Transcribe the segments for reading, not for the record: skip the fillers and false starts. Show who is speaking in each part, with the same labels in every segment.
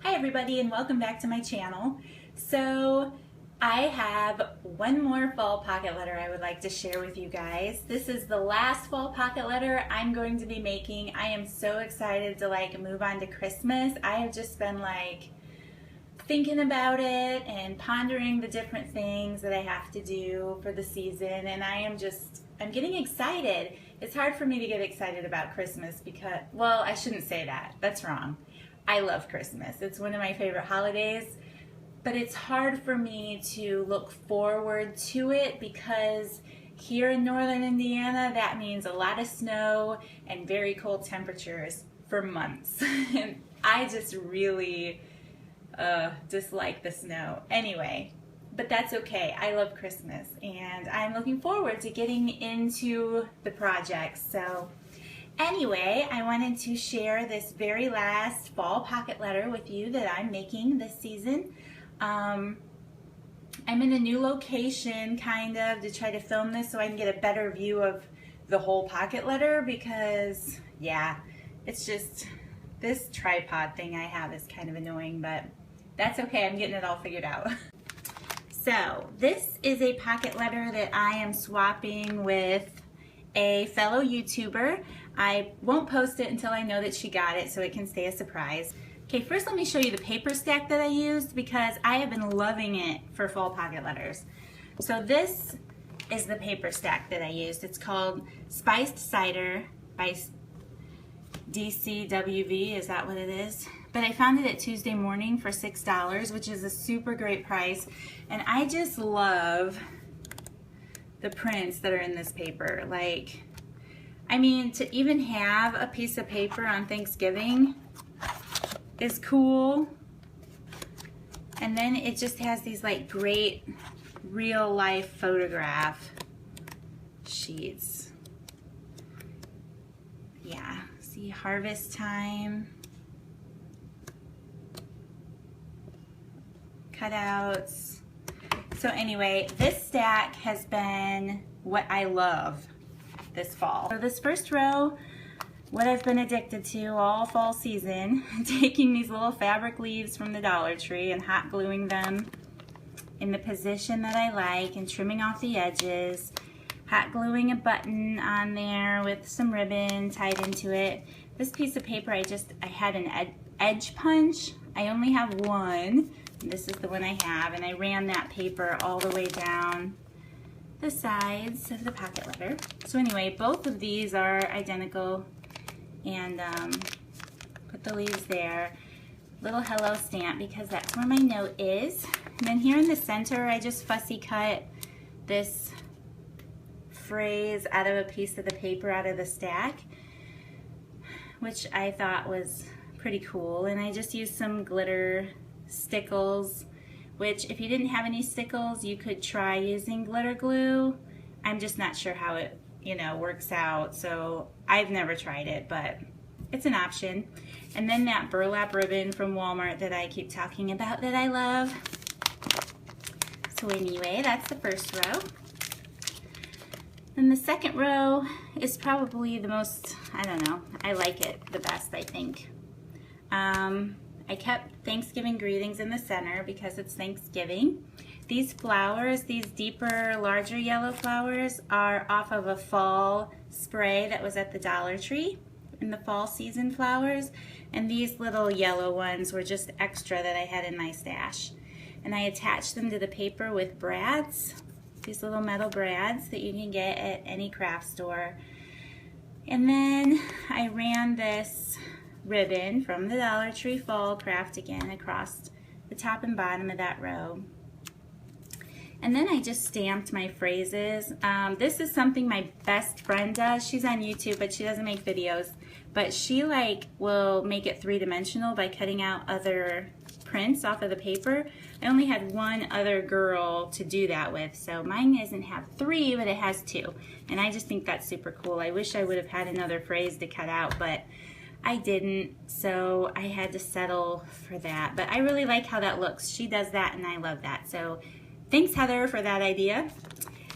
Speaker 1: Hi everybody and welcome back to my channel. So I have one more fall pocket letter I would like to share with you guys. This is the last fall pocket letter I'm going to be making. I am so excited to move on to Christmas. I have just been thinking about it and pondering the different things that I have to do for the season, and I'm getting excited. It's hard for me to get excited about Christmas because, well, I shouldn't say that. That's wrong. I love Christmas. It's one of my favorite holidays, but it's hard for me to look forward to it because here in northern Indiana, that means a lot of snow and very cold temperatures for months. And I just really dislike the snow. Anyway, but that's okay. I love Christmas and I'm looking forward to getting into the projects. So anyway, I wanted to share this very last fall pocket letter with you that I'm making this season. I'm in a new location to try to film this so I can get a better view of the whole pocket letter because, yeah, it's just this tripod thing I have is kind of annoying, but that's okay. I'm getting it all figured out. So this is a pocket letter that I am swapping with a fellow YouTuber. I won't post it until I know that she got it so it can stay a surprise. Okay, first let me show you the paper stack that I used because I have been loving it for fall pocket letters. So this is the paper stack that I used. It's called Spiced Cider by DCWV, is that what it is? But I found it at Tuesday Morning for $6, which is a super great price. And I just love the prints that are in this paper. I mean, to even have a piece of paper on Thanksgiving is cool. And then it just has these great real life photograph sheets. Yeah, see, harvest time, cutouts. So anyway, this stack has been what I love this fall. So this first row, what I've been addicted to all fall season, taking these little fabric leaves from the Dollar Tree and hot gluing them in the position that I like and trimming off the edges, hot gluing a button on there with some ribbon tied into it. This piece of paper, I had an edge punch. I only have one. This is the one I have, and I ran that paper all the way down the sides of the pocket letter. So anyway, both of these are identical, and put the leaves there. Little hello stamp because that's where my note is. And then here in the center, I just fussy cut this phrase out of a piece of the paper out of the stack, which I thought was pretty cool. And I just used some glitter stickles, which if you didn't have any stickles, you could try using glitter glue. I'm just not sure how it, works out, so I've never tried it, but it's an option. And then that burlap ribbon from Walmart that I keep talking about that I love. So anyway, that's the first row. And the second row is probably the most, I don't know, I like it the best, I think. I kept Thanksgiving greetings in the center because it's Thanksgiving. These flowers, these deeper, larger yellow flowers, are off of a fall spray that was at the Dollar Tree in the fall season flowers. And these little yellow ones were just extra that I had in my stash. And I attached them to the paper with brads, these little metal brads that you can get at any craft store. And then I ran this ribbon from the Dollar Tree Fall Craft again across the top and bottom of that row. And then I just stamped my phrases. This is something my best friend does. She's on YouTube, but she doesn't make videos. But she will make it three-dimensional by cutting out other prints off of the paper. I only had one other girl to do that with, so mine doesn't have three, but it has two. And I just think that's super cool. I wish I would have had another phrase to cut out, but I didn't, so I had to settle for that. But I really like how that looks. She does that, and I love that. So thanks, Heather, for that idea.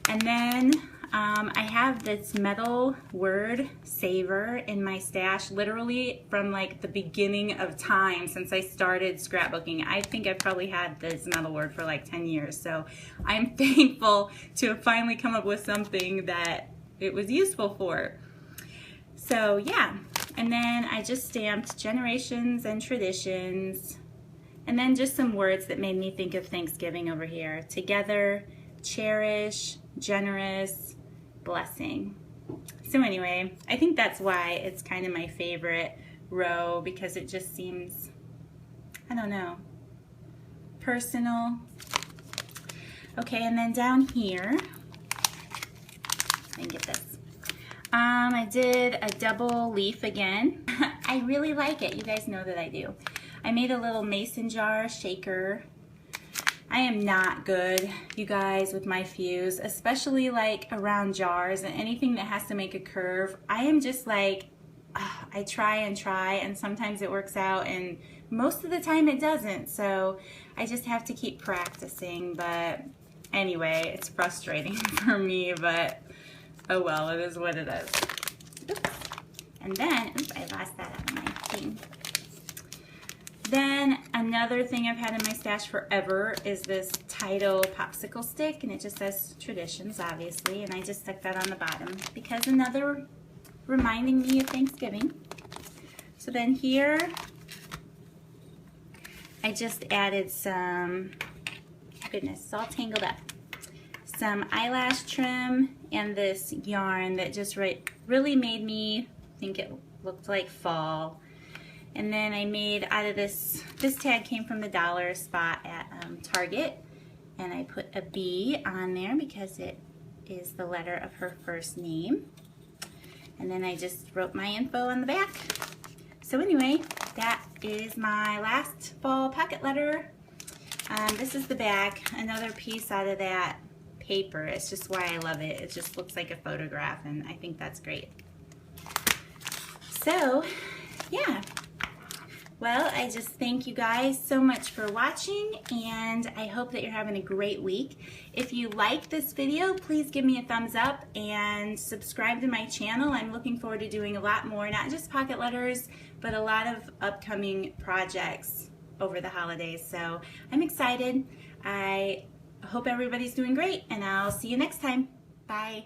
Speaker 1: And then I have this metal word saver in my stash literally from like the beginning of time since I started scrapbooking. I think I've probably had this metal word for like 10 years, so I'm thankful to have finally come up with something that it was useful for. So yeah, and then I just stamped generations and traditions, and then just some words that made me think of Thanksgiving over here. Together, cherish, generous, blessing. So anyway, I think that's why it's kind of my favorite row, because it just seems, I don't know, personal. Okay, and then down here, let me get this. I did a double leaf again. I really like it. You guys know that I do. I made a little mason jar shaker. I am not good, you guys, with my fuse, especially like around jars and anything that has to make a curve. I am just like, I try and sometimes it works out and most of the time it doesn't. So I just have to keep practicing. But anyway, it's frustrating for me, but oh well, it is what it is. Oops. And then, oops, I lost that out of my thing. Then another thing I've had in my stash forever is this title popsicle stick, and it just says traditions, obviously, and I just stuck that on the bottom because another reminding me of Thanksgiving. So then here I just added some, goodness, it's all tangled up, some eyelash trim and this yarn that just really made me think it looked like fall. And then I made out of this tag came from the dollar spot at Target, and I put a B on there because it is the letter of her first name. And then I just wrote my info on the back. So anyway, that is my last fall pocket letter. This is the back, another piece out of that paper. It's just why I love it. It just looks like a photograph, and I think that's great. So yeah. Well, I just thank you guys so much for watching, and I hope that you're having a great week. If you like this video, please give me a thumbs up and subscribe to my channel. I'm looking forward to doing a lot more, not just pocket letters, but a lot of upcoming projects over the holidays. So I'm excited. I hope everybody's doing great, and I'll see you next time. Bye.